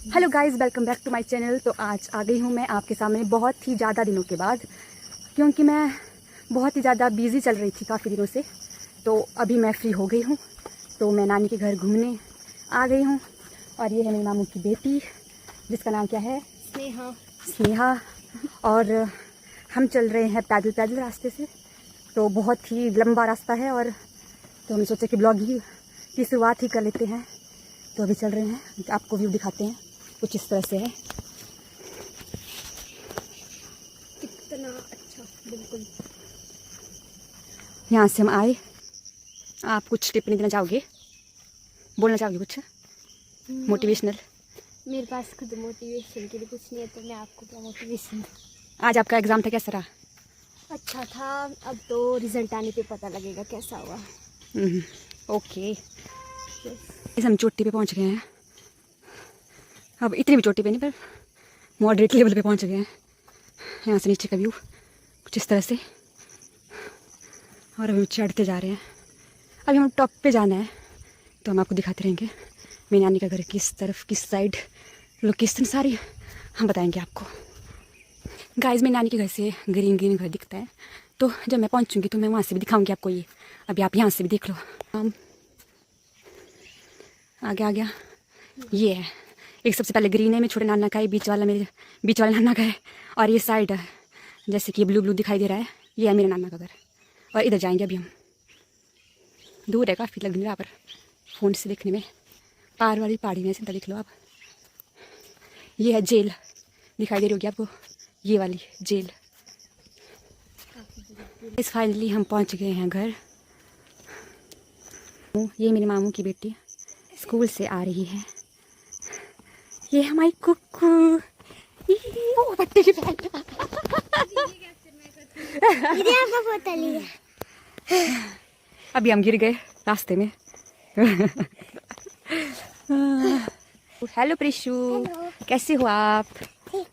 Hello guys, welcome back to my channel. तो आज आ गई हूँ मैं आपके सामने बहुत ही ज़्यादा दिनों के बाद, क्योंकि मैं बहुत ही ज़्यादा बिज़ी चल रही थी काफ़ी दिनों से। तो अभी मैं फ्री हो गई हूँ, तो मैं नानी के घर घूमने आ गई हूँ। और ये है मेरी मामू की बेटी, जिसका नाम क्या है? स्नेहा। स्नेहा। और हम चल रहे हैं पैदल पैदल रास्ते से, तो बहुत ही लंबा रास्ता है। और तो हमने सोचा कि ब्लॉगिंग की शुरुआत ही कर लेते हैं। तो अभी चल रहे हैं, आपको व्यू दिखाते हैं, कुछ इस तरह से है। कितना अच्छा, बिल्कुल। यहाँ से हम आए। आप कुछ टिप्पणी देना चाहोगे, बोलना चाहोगे कुछ मोटिवेशनल? मेरे पास खुद मोटिवेशन के लिए कुछ नहीं है, तो मैं आपको क्या मोटिवेशन। आज आपका एग्ज़ाम था, कैसा रहा? अच्छा था। अब तो रिजल्ट आने पे पता लगेगा कैसा हुआ। ओके। इस हम चोटी पे पहुँच गए हैं। अब इतनी भी चोटी पे नहीं, पर मॉडरेट लेवल पे पहुँच गए हैं। यहाँ से नीचे का व्यू कुछ इस तरह से। और अभी हम चढ़ते जा रहे हैं। अभी हम टॉप पे जाना है, तो हम आपको दिखाते रहेंगे मेरी नानी का घर किस तरफ, किस साइड, लोकेशन सारी हम बताएंगे आपको। गाइस, मेरी नानी के घर से ग्रीन ग्रीन घर दिखता है, तो जब मैं पहुंचूंगी तो मैं वहाँ से भी दिखाऊंगी आपको। ये अभी आप यहाँ से भी देख लो। हम आगे आ गया। ये है एक, सबसे पहले ग्रीन है मेरे छोटे नाना का है, बीच वाला मेरे बीच वाले नाना का है। और ये साइड जैसे कि ब्लू ब्लू दिखाई दे रहा है, ये है मेरे नाना का घर। और इधर जाएंगे अभी हम। दूर है काफ़ी, लग नहीं रहा पर फ़ोन से देखने में। पार वाली पहाड़ी में चिंता देख लो आप। ये है जेल, दिखाई दे रही होगी आपको, ये वाली जेल। इस फाइनली हम पहुंच गए हैं घर। ये मेरे मामू की बेटी स्कूल से आ रही है। ये हमारी कुक्कू। ओ बट्टे की अभी हम गिर गए रास्ते में। हेलो प्रिशु, कैसे हो आप? ठीक।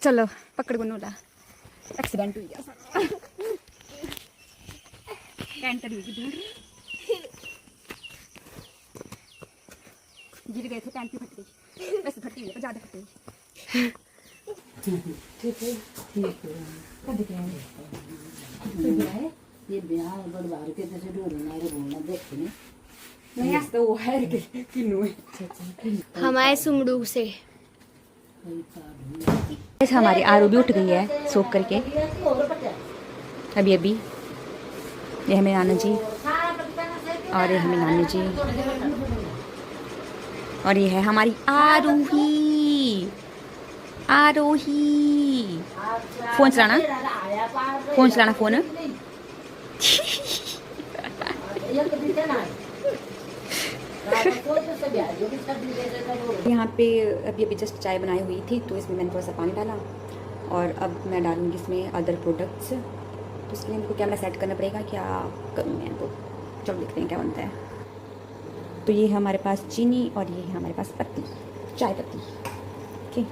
चलो पकड़ गुनोला। एक्सीडेंट हुई गया। कैंटर हुई थी, गिर गए थे, पैंट भी फट गई। वैसे फटी हुई है पर ज़्यादा फट गई। ठीक है, ठीक है। ये ब्याह बड़बार के जैसे ढूंढना है, घूमना देखने नहीं आस्ते वो है कि किन्नू है। हम आए सुमड़ू से। ऐसे हमारी आरू भी उठ गई है सोख करके अभी अभी। ये है मेरे नाना जी, और ये है मेरी नानी जी, और ये है हमारी आरोही। आरोही फोन चलाना, फोन चलाना, फोन। यहाँ पे अभी अभी जस्ट चाय बनाई हुई थी, तो इसमें मैंने थोड़ा सा पानी डाला। और अब मैं डालूँगी इसमें अदर प्रोडक्ट्स। तो इसके लिए मेरे को कैमरा सेट करना पड़ेगा, क्या करूँ मैं? तो चलो देखते हैं क्या बनता है। तो ये है हमारे पास चीनी, और ये है हमारे पास पत्ती, चाय पत्ती। ओके,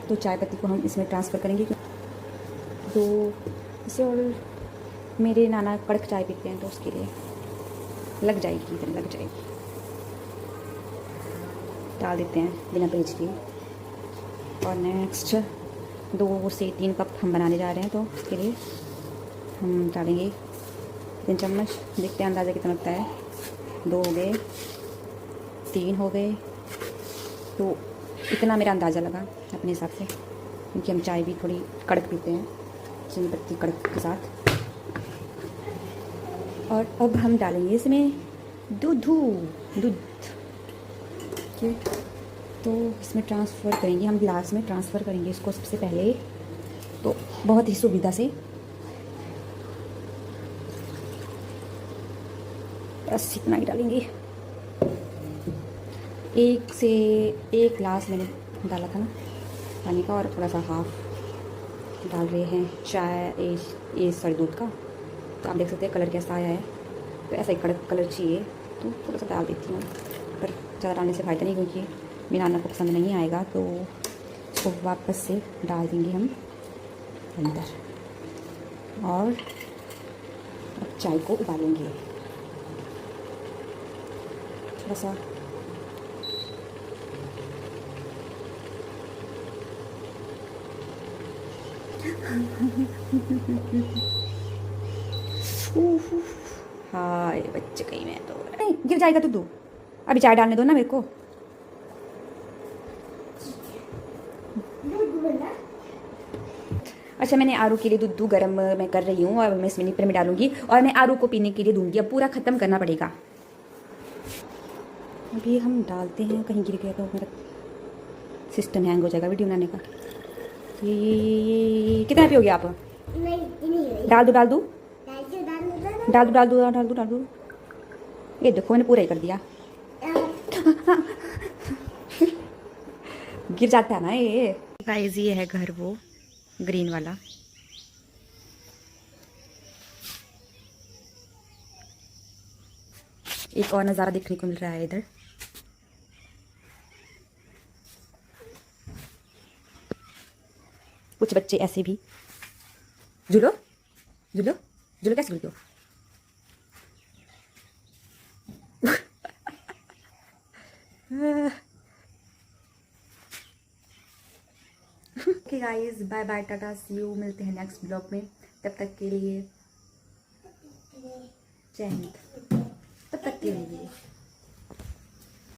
तो चाय पत्ती को हम इसमें ट्रांसफ़र करेंगे। तो इसे, और मेरे नाना कड़क चाय पीते हैं, तो उसके लिए लग जाएगी, इधर लग जाएगी। डाल देते हैं बिना पेज के। और नेक्स्ट 2 से 3 कप हम बनाने जा रहे हैं, तो उसके लिए हम डालेंगे 3 चम्मच। देखते हैं अंदाज़ा कितना लगता है। 2 हो गए, 3 हो गए। तो इतना मेरा अंदाज़ा लगा अपने हिसाब से, क्योंकि हम चाय भी थोड़ी कड़क पीते हैं, चीनी पत्ती कड़क के साथ। और अब हम डालेंगे इसमें दूध। ठीक, तो इसमें ट्रांसफ़र करेंगे हम, गिलास में ट्रांसफ़र करेंगे इसको सबसे पहले। तो बहुत ही सुविधा से बस इतना ही डालेंगे। 1 से 1 गिलास मैंने डाला था ना पानी का, और थोड़ा सा हाफ डाल रहे हैं चाय, ये सॉरी दूध का। तो आप देख सकते हैं कलर कैसा आया है। तो ऐसा ही कड़क कलर चाहिए, तो थोड़ा सा डाल देती हूँ, पर ज़्यादा डालने से फ़ायदा नहीं, क्योंकि मेरे नाना को पसंद नहीं आएगा। तो इसको वापस से डाल देंगे हम अंदर, और अब चाय को उबालेंगे। थोड़ा सा हाय बच्चे कहीं मैं तो नहीं गिर जाएगा दूध। अभी चाय डालने दो ना मेरे को। अच्छा मैंने आरू के लिए दूध गर्म मैं कर रही हूँ और मैं इसमें निपर में डालूंगी और मैं आरू को पीने के लिए दूंगी। अब पूरा ख़त्म करना पड़ेगा। अभी हम डालते हैं, कहीं गिर गया तो मेरा सिस्टम हैंग हो जाएगा वीडियो बनाने का। ये कितना पियोगे आप? डाल दो डाल दो डाल दो डाल दो डाल दो डाल दो। ये देखो मैंने पूरा ही कर दिया। गिर जाता है ना ये। गाइस ये है घर वो ग्रीन वाला। एक और नज़ारा देखने को मिल रहा है इधर। कुछ बच्चे ऐसे भी झूलो झूलो झूलो कैसे झूलते हो? Okay guys bye bye tata see you. मिलते हैं नेक्स्ट ब्लॉग में। तब तक के लिए जय हिंद। तब तक के लिए